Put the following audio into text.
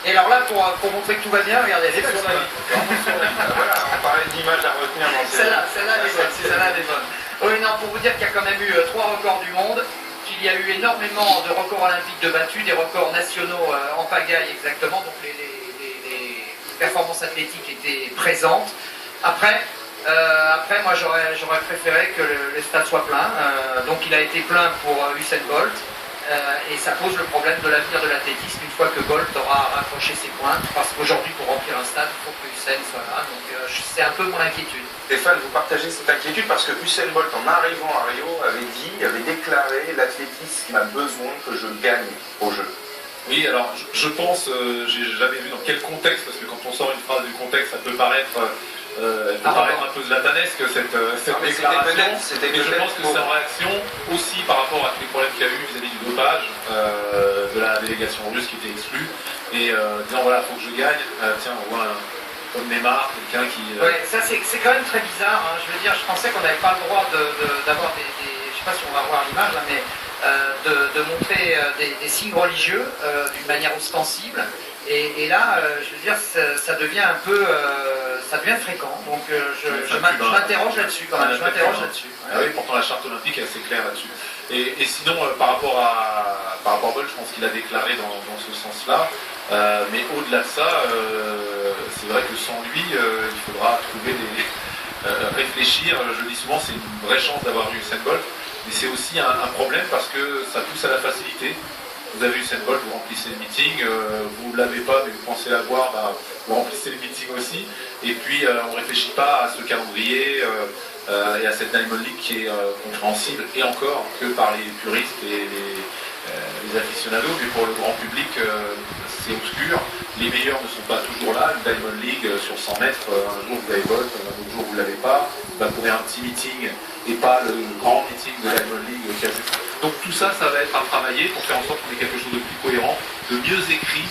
Et alors là, pour montrer que tout va bien, regardez, les Voilà, on parlait d'images à retenir dans ces... Celle-là, elle est bonne, celle-là, elle est bonne. Oui, non, pour vous dire qu'il y a quand même eu 3 records du monde, qu'il y a eu énormément de records olympiques de battus, des records nationaux en pagaille exactement, donc les performances athlétiques étaient présentes. Après, moi j'aurais préféré que le stade soit plein, donc il a été plein pour Usain Bolt. Et ça pose le problème de l'avenir de l'athlétisme une fois que Bolt aura raccroché ses pointes, parce qu'aujourd'hui pour remplir un stade, il faut que Usain soit là, donc c'est un peu mon inquiétude. Stéphane, vous partagez cette inquiétude parce que Usain Bolt, en arrivant à Rio, avait déclaré « L'athlétisme a besoin que je gagne au jeu ». Oui, alors je pense, j'ai jamais vu dans quel contexte, parce que quand on sort une phrase du contexte, ça peut paraître... un peu zlatanesque cette déclaration, mais je pense que c'est en réaction aussi par rapport à tous les problèmes qu'il y a eu vis-à-vis du dopage de la délégation russe qui était exclue, et disant voilà, faut que je gagne, tiens, on voit comme Neymar, quelqu'un qui... Ouais, ça c'est quand même très bizarre, hein. Je veux dire, je pensais qu'on n'avait pas le droit d'avoir je sais pas si on va voir l'image, là, mais de montrer des signes religieux d'une manière ostensible. Et là, je veux dire, ça devient un peu, ça devient fréquent. Donc je m'interroge là-dessus quand même. Je m'interroge là-dessus. Ah oui, pourtant la charte olympique est assez claire là-dessus. Et sinon, par rapport à Bolt, je pense qu'il a déclaré dans ce sens-là. Mais au-delà de ça, c'est vrai que sans lui, il faudra trouver réfléchir. Je dis souvent, c'est une vraie chance d'avoir eu Usain Bolt, mais c'est aussi un problème parce que ça pousse à la facilité. Vous avez Usain Bolt, vous remplissez le meeting, vous ne l'avez pas mais vous pensez l'avoir, vous remplissez le meeting aussi. Et puis on ne réfléchit pas à ce calendrier et à cette Diamond League qui est compréhensible et encore que par les puristes et les aficionados, mais pour le grand public c'est obscur. Les meilleurs ne sont pas toujours là. Une Diamond League sur 100 mètres, un jour vous avez Bolt, un autre jour vous ne l'avez pas. Vous pourrez un petit meeting et pas le grand meeting de Diamond League qui a vu. Donc tout ça, ça va être à travailler pour faire en sorte qu'on ait quelque chose de plus cohérent, de mieux écrit